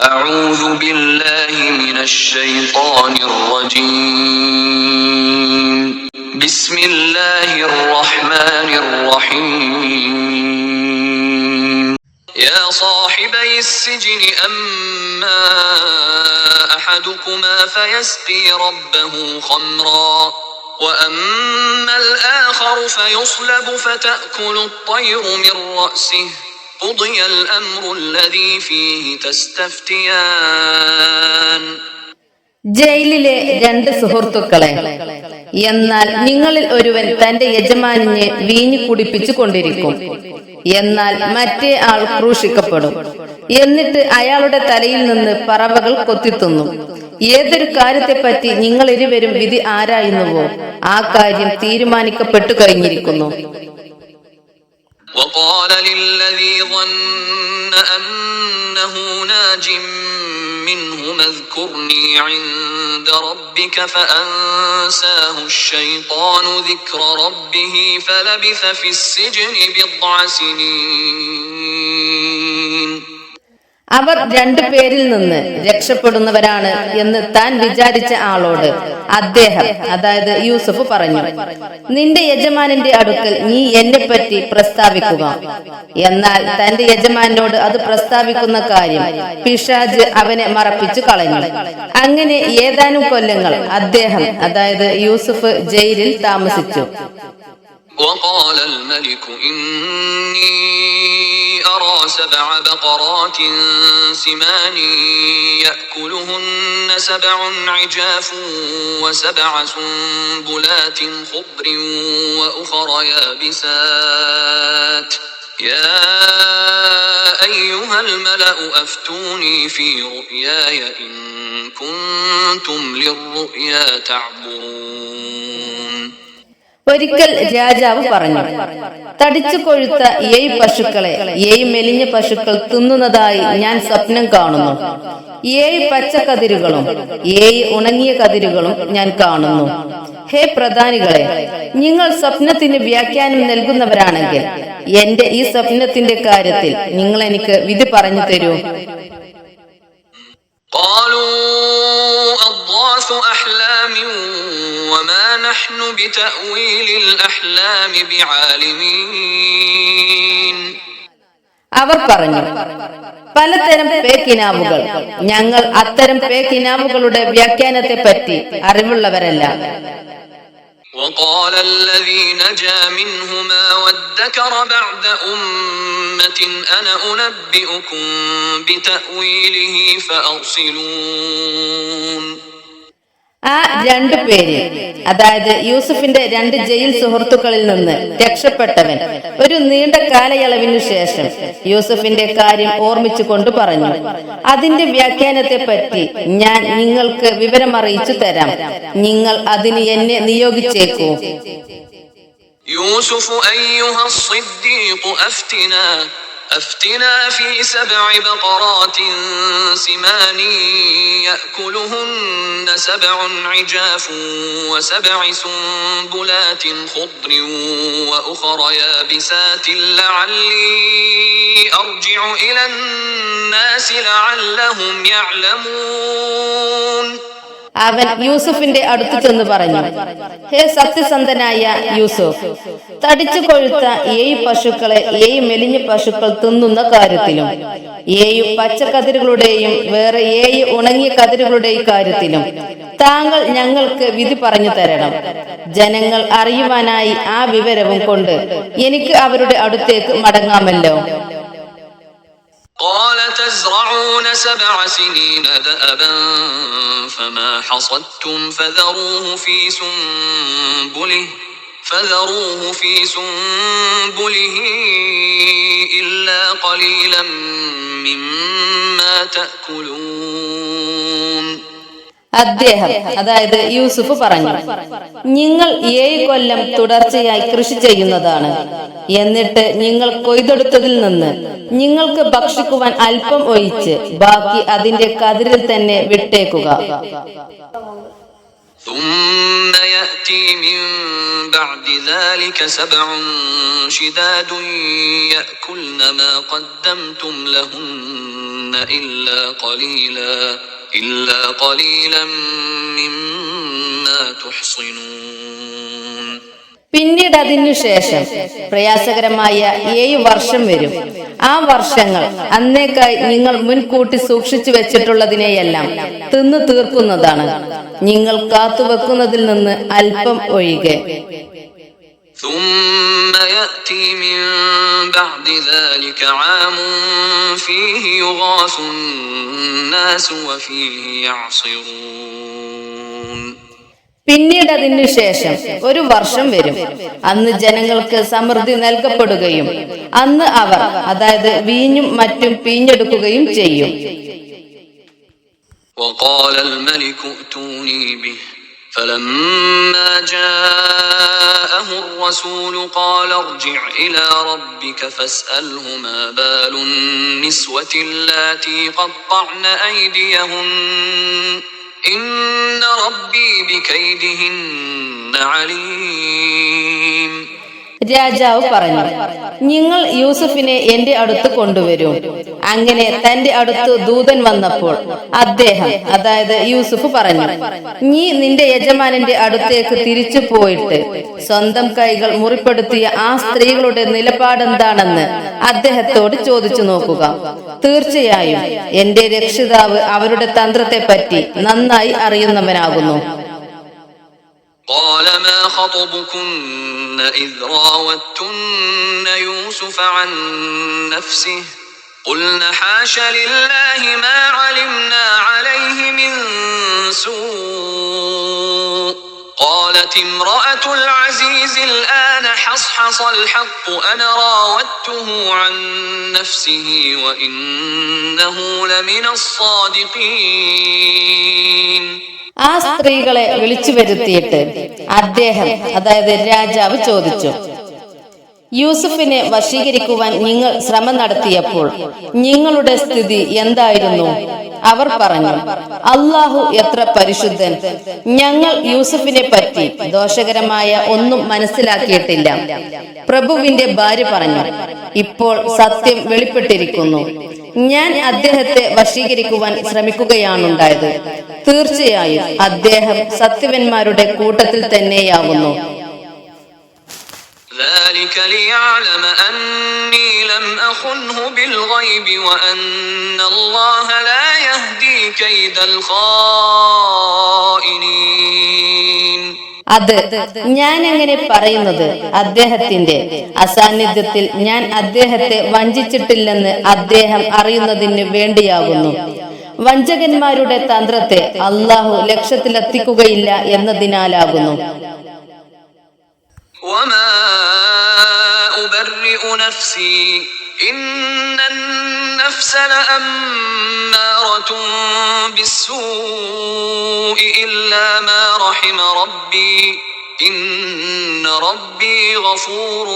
أعوذ بالله من الشيطان الرجيم بسم الله الرحمن الرحيم يا صاحبي السجن أما أحدكما فيسقي ربه خمرا وأما الآخر فيصلب فتأكل الطير من رأسه قضي الأمر الذي فيه تستفتيان. ജയിലിലെ രണ്ട് സുഹൃത്തുക്കളെ. എന്നാൽ നിങ്ങളിൽ ഒരുവൻ തന്റെ യജമാനിനെ വീഞ്ഞു കുടിപ്പിച്ചു കൊണ്ടിരിക്കും. എന്നാൽ മറ്റേ ആൾ ക്രൂശിക്കപ്പെടും. എന്നിട്ട് അയാളുടെ തലയിൽ നിന്ന് പറവകൾ കൊത്തിത്തുന്നു. ഏതൊരു കാര്യത്തെപ്പറ്റി നിങ്ങൾ ഇരുവരും വിധി ആരായുന്നുവോ ആ കാര്യം തീരുമാനിക്കപ്പെട്ടു കഴിഞ്ഞിരിക്കുന്നു. وقال للذي ظن أنه ناج منهما اذكرني عند ربك فأنساه الشيطان ذكر ربه فلبث في السجن بضع سنين. അവർ രണ്ടുപേരിൽ നിന്ന് രക്ഷപ്പെടുന്നവരാണ് എന്ന് താൻ വിചാരിച്ച ആളോട് അദ്ദേഹം, അതായത് യൂസുഫ് പറഞ്ഞു, നിന്റെ യജമാനന്റെ അടുക്കൽ നീ എന്നെപ്പറ്റി പ്രസ്താവിക്കുക. എന്നാൽ തന്റെ യജമാനോട് അത് പ്രസ്താവിക്കുന്ന കാര്യം പിശാച് അവനെ മറപ്പിച്ചു കളഞ്ഞു. അങ്ങനെ ഏതാനും കൊല്ലങ്ങൾ അദ്ദേഹം, അതായത് യൂസുഫ്, ജയിലിൽ താമസിച്ചു. وقال الملك إني أرى 7 بقرات سمان يأكلهن 7 عجاف و7 سنبلات خضر وأخر يابسات يا أيها الملأ أفتوني في رؤياي إن كنتم للرؤيا تعبرون. ഒരിക്കൽ രാജാവ് പറഞ്ഞു, തടിച്ചു കൊഴുത്ത 7 പശുക്കളെ 7 മെലിഞ്ഞ പശുക്കൾ തിന്നുന്നതായി ഞാൻ സ്വപ്നം കാണുന്നു. 7 പച്ചക്കതിരുകളും 7 ഉണങ്ങിയ കതിരുകളും ഞാൻ കാണുന്നു. ഹേ പ്രധാനികളെ, നിങ്ങൾ സ്വപ്നത്തിന് വ്യാഖ്യാനം നൽകുന്നവരാണെങ്കിൽ എന്റെ ഈ സ്വപ്നത്തിന്റെ കാര്യത്തിൽ നിങ്ങൾ എനിക്ക് വിധി പറഞ്ഞു തരൂ. وما نحن بتأويل الأحلام بعالمين. അവർ പറഞ്ഞു, പലതരം പേക്കിനാവുകൾ, ഞങ്ങൾ അത്തരം പേക്കിനാവുകളുടെ വ്യാഖ്യാനത്തെ പറ്റി അറിവുള്ളവരല്ല. وقال الذي نجا منهما وادكر بعد أمة أنا أنبئكم بتأويله فأرسلون. ആ 2 പേര്, അതായത് യൂസുഫിന്റെ 2 ജയിൽ സുഹൃത്തുക്കളിൽ നിന്ന് രക്ഷപ്പെട്ടവൻ ഒരു നീണ്ട കാലയളവിനു ശേഷം യൂസുഫിന്റെ കാര്യം ഓർമ്മിച്ചുകൊണ്ട് പറഞ്ഞു, അതിന്റെ വ്യാഖ്യാനത്തെ പറ്റി ഞാൻ നിങ്ങൾക്ക് വിവരമറിയിച്ചു തരാം. നിങ്ങൾ അതിന് എന്നെ നിയോഗിച്ചേക്കൂ. യൂസുഫ് അയ്യുഹ الصديق أفتنا في 7 بقرات سمان يأكلهن 7 عجاف و7 سنبلات خضر وأخر يابسات لعلي أرجع إلى الناس لعلهم يعلمون. അവൻ യൂസുഫിന്റെ അടുത്ത് ചെന്ന് പറഞ്ഞു, ഹേ സത്യസന്ധനായ യൂസുഫ്, തടിച്ചു കൊഴുത്ത 7 പശുക്കളെ 7 മെലിഞ്ഞ പശുക്കൾ തിന്നുന്ന കാര്യത്തിലും 7 പച്ചക്കതിരുകളുടെയും വേറെ 7 ഉണങ്ങിയ കതിരുകളുടെയും കാര്യത്തിലും താങ്കൾ ഞങ്ങൾക്ക് വിധി പറഞ്ഞു തരണം. ജനങ്ങൾ അറിയുവാനായി ആ വിവരവും കൊണ്ട് എനിക്ക് അവരുടെ അടുത്തേക്ക് മടങ്ങാമല്ലോ. قال تزرعون 7 سنين دأبا فما حصدتم فذروه في سنبله إلا قليلا مما تأكلون. അദ്ദേഹം, അതായത് യൂസുഫ് പറഞ്ഞു, നിങ്ങൾ 7 കൊല്ലം തുടർച്ചയായി കൃഷി ചെയ്യുന്നതാണ്. എന്നിട്ട് നിങ്ങൾ കൊയ്തെടുത്തതിൽ നിന്ന് നിങ്ങൾക്ക് ഭക്ഷിക്കുവാൻ അല്പം ഒഴിച്ച് ബാക്കി അതിന്റെ കതിരിൽ തന്നെ വിട്ടേക്കുക. ثم يأتي من بعد ذلك 7 شداد يأكلن ما قدمتم لهن إلا قليلا مما تحصنون. പിന്നീട് അതിനു ശേഷം പ്രയാസകരമായ 7 വർഷം വരും. ആ വർഷങ്ങൾ അന്നേക്കായി നിങ്ങൾ മുൻകൂട്ടി സൂക്ഷിച്ചു വെച്ചിട്ടുള്ളതിനെയെല്ലാം തിന്നു തീർക്കുന്നതാണ്, നിങ്ങൾ കാത്തുവെക്കുന്നതിൽ നിന്ന് അല്പം ഒഴികെ. ثم يأتي من بعد ذلك عام فيه يغاث الناس وفيه يعصرون. പിന്നീട് അതിനു ശേഷം 1 വർഷം വരും. അന്ന് ജനങ്ങൾക്ക് സമൃദ്ധി നൽകപ്പെടുകയും അന്ന് അവർ, അതായത് വീഞ്ഞും മറ്റും പീഞ്ഞെടുക്കുകയും ചെയ്യും. وقال الملك ائتوني به فلما جاءه الرسول قال ارجع إلى ربك فاسأله ما بال النسوة اللاتي قطعن أيديهن إن ربي بكيدهن عليم. രാജാവ് പറഞ്ഞു, നിങ്ങൾ യൂസുഫിനെ എന്റെ അടുത്ത് കൊണ്ടുവരൂ. അങ്ങനെ തന്റെ അടുത്ത് ദൂതൻ വന്നപ്പോൾ അദ്ദേഹം, അതായത് യൂസുഫ് പറഞ്ഞു, നീ നിന്റെ യജമാനന്റെ അടുത്തേക്ക് തിരിച്ചു പോയിട്ട് സ്വന്തം കൈകൾ മുറിപ്പെടുത്തിയ ആ സ്ത്രീകളുടെ നിലപാടെന്താണെന്ന് അദ്ദേഹത്തോട് ചോദിച്ചു നോക്കുക. തീർച്ചയായും എന്റെ രക്ഷിതാവ് അവരുടെ തന്ത്രത്തെ പറ്റി നന്നായി അറിയുന്നവനാകുന്നു. قال ما خطبكن إذ راوتن يوسف عن نفسه قلن حاش لله ما علمنا عليه من سوء قالت امرأة العزيز الآن حصحص الحق أنا راودته عن نفسه وإنه لمن الصادقين. ആ സ്ത്രീകളെ വിളിച്ചു വരുത്തിയിട്ട് അദ്ദേഹം, അതായത് രാജാവ് ചോദിച്ചു, യൂസുഫിനെ വശീകരിക്കുവാൻ നിങ്ങൾ ശ്രമം നടത്തിയപ്പോൾ നിങ്ങളുടെ സ്ഥിതി എന്തായിരുന്നു? അവർ പറഞ്ഞു, അല്ലാഹു എത്ര പരിശുദ്ധൻ, ഞങ്ങൾ യൂസുഫിനെ പറ്റി ദോഷകരമായ ഒന്നും മനസ്സിലാക്കിയിട്ടില്ല. പ്രഭുവിന്റെ ഭാര്യ പറഞ്ഞു, ഇപ്പോൾ സത്യം വെളിപ്പെട്ടിരിക്കുന്നു. ഞാൻ അദ്ദേഹത്തെ വശീകരിക്കുവാൻ ശ്രമിക്കുകയാണുണ്ടായത്. തീർച്ചയായും അദ്ദേഹം സത്യവന്മാരുടെ കൂട്ടത്തിൽ തന്നെയാകുന്നു. ذلك ليعلم أني لم أخنه بالغيب وأن الله لا يهدي كيد الخائنين. അത് ഞാൻ എങ്ങനെ പറയുന്നത് അദ്ദേഹത്തിന്റെ അസാന്നിധ്യത്തിൽ ഞാൻ അദ്ദേഹത്തെ വഞ്ചിച്ചിട്ടില്ലെന്ന് അദ്ദേഹം അറിയുന്നതിന് വേണ്ടിയാകുന്നു. വഞ്ചകന്മാരുടെ തന്ത്രത്തെ അല്ലാഹു ലക്ഷ്യത്തിലെത്തിക്കുകയില്ല എന്നതിനാലാകുന്നു. وما أبرئ نفسي إن النفس لأمارة بالسوء إلا ما رحم ربي إن ربي غفور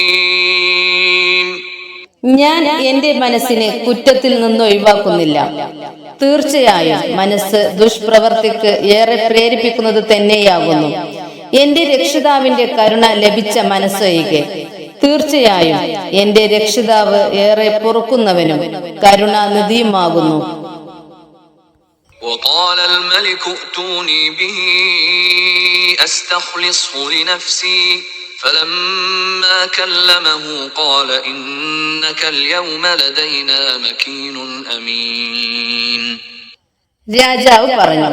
رحيم. ഞാൻ എന്റെ മനസ്സിനെ കുറ്റത്തിൽ നിന്ന് ഒഴിവാക്കുന്നില്ല. തീർച്ചയായും മനസ്സ് ദുഷ്പ്രവർത്തിക്ക് ഏറെ പ്രേരിപ്പിക്കുന്നത് തന്നെയാകുന്നു. എന്റെ രക്ഷിതാവിന്റെ കരുണ ലഭിച്ച മനസ്സൊഴികെ. തീർച്ചയായും എന്റെ രക്ഷിതാവ് ഏറെ പൊറുക്കുന്നവനും കരുണാനിധിയുമാകുന്നു. وقال الملك ائتوني به أستخلصه لنفسي فلما كلمه قال إنك اليوم لدينا مكين أمين. രാജാവ് പറഞ്ഞു,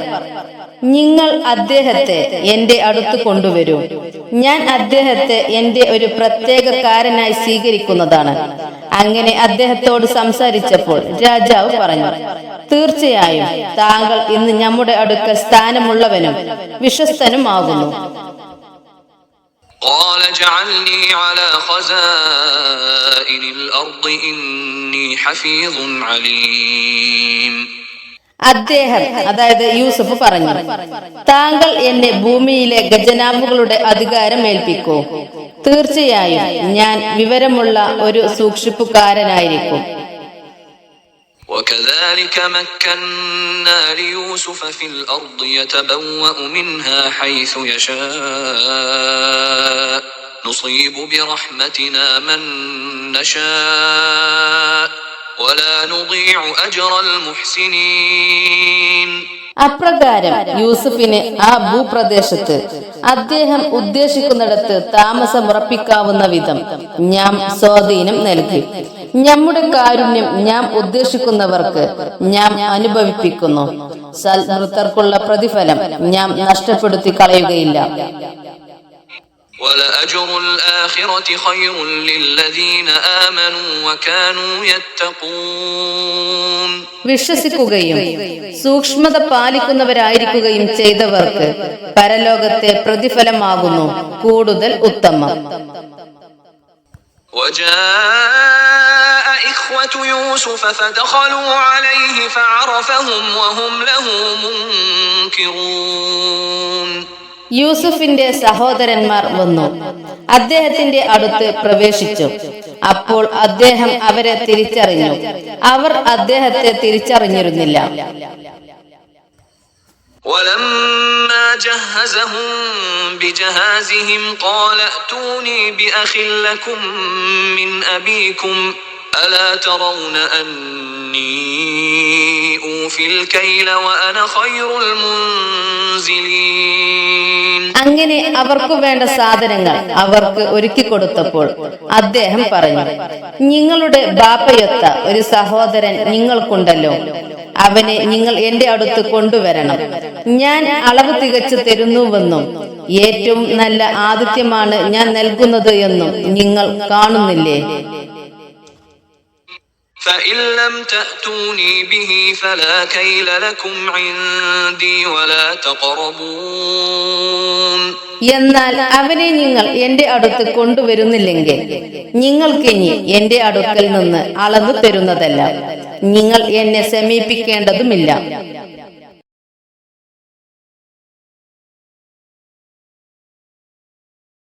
നിങ്ങൾ അദ്ദേഹത്തെ എന്റെ അടുത്ത് കൊണ്ടുവരൂ. ഞാൻ അദ്ദേഹത്തെ എന്റെ ഒരു പ്രത്യേകക്കാരനായി സ്വീകരിക്കുന്നതാണ്. അങ്ങനെ അദ്ദേഹത്തോട് സംസാരിച്ചപ്പോൾ രാജാവ് പറഞ്ഞു, തീർച്ചയായും താങ്കൾ ഇന്ന് നമ്മുടെ അടുക്കൽ സ്ഥാനമുള്ളവനും വിശ്വസ്തനുമാകുന്നു. قال اجعلني على خزائن الأرض إني حفيظ عليم. അദ്ദേഹം, അതായത് യൂസുഫ് പറഞ്ഞു, താങ്കൾ എന്നെ ഭൂമിയിലെ ഖജനാവുകളുടെ അധികാരം ഏൽപ്പിക്കൂ. തീർച്ചയായും ഞാൻ വിവരമുള്ള ഒരു സൂക്ഷിപ്പുകാരനായിരിക്കും. وكذلك مكنا ليوسف في الأرض يتبوأ منها حيث يشاء نصيب برحمتنا من نشاء ولا نضيع أجر المحسنين. അപ്രകാരം യൂസുഫിന് ആ ഭൂപ്രദേശത്ത് അദ്ദേഹം ഉദ്ദേശിക്കുന്നിടത്ത് താമസമുറപ്പിക്കാവുന്ന വിധം നാം സ്വാധീനം നൽകി. നമ്മുടെ കാരുണ്യം നാം ഉദ്ദേശിക്കുന്നവർക്ക് നാം അനുഭവിപ്പിക്കുന്നു. സൽവൃത്തർക്കുള്ള പ്രതിഫലം നാം നഷ്ടപ്പെടുത്തി കളയുകയില്ല. وَلَأَجْرُ الْآخِرَةِ خَيْرٌ لِلَّذِينَ آمَنُوا وَكَانُوا يَتَّقُونَ. വിശ്വസിക്കുകയും സൂക്ഷ്മത പാലിക്കുന്നവരായിരിക്കുകയും ചെയ്തവർക്ക് പരലോകത്തെ പ്രതിഫലമാകുന്നു കൂടുതൽ ഉത്തമം. وَجَاءَ إِخْوَةُ يُوسُفَ فَدَخَلُوا عَلَيْهِ فَعَرَفَهُمْ وَهُمْ لَهُ مُنْكِرُونَ. യൂസുഫിന്റെ സഹോദരന്മാർ വന്നു അദ്ദേഹത്തിന്റെ അടുത്ത് പ്രവേശിച്ചു. അപ്പോൾ അദ്ദേഹം അവരെ തിരിച്ചറിഞ്ഞു. അവർ അദ്ദേഹത്തെ തിരിച്ചറിഞ്ഞിരുന്നില്ല. وَلَمَّا جَهَّزَهُم بِجَهَازِهِمْ قَالَ ائْتُونِي بِأَخٍ لَّكُم مِّنْ أَبِيكُمْ أَلَا تَرَوْنَ أَنِّي أُوفِي الْكَيْلَ وَأَنَا خَيْرُ الْمُنزِلِينَ. അങ്ങനെ അവർക്കു വേണ്ട സാധനങ്ങൾ അവർക്ക് ഒരുക്കി കൊടുത്തപ്പോൾ അദ്ദേഹം പറഞ്ഞു, നിങ്ങളുടെ ബാപ്പയൊത്ത ഒരു സഹോദരൻ നിങ്ങൾക്കുണ്ടല്ലോ. അവനെ നിങ്ങൾ എന്റെ അടുത്ത് കൊണ്ടുവരണം. ഞാൻ അളവ് തികച്ചു തരുന്നുവെന്നും ഏറ്റവും നല്ല ആതിഥ്യമാണ് ഞാൻ നൽകുന്നത് എന്നും നിങ്ങൾ കാണുന്നില്ലേ? فَإِن لَّمْ تَأْتُونِي بِهِ فَلَا كَيْلَ لَكُمْ عِندِي وَلَا تَقْرَبُونَ. എന്നാൽ അവനെ നിങ്ങൾ എന്റെ അടുത്ത് കൊണ്ടുവരുന്നില്ലെങ്കിൽ നിങ്ങൾക്കിനി എന്റെ അടുക്കൽ നിന്ന് അളന്നു തരുന്നതല്ല. നിങ്ങൾ എന്നെ സമീപിക്കേണ്ടതുമില്ല.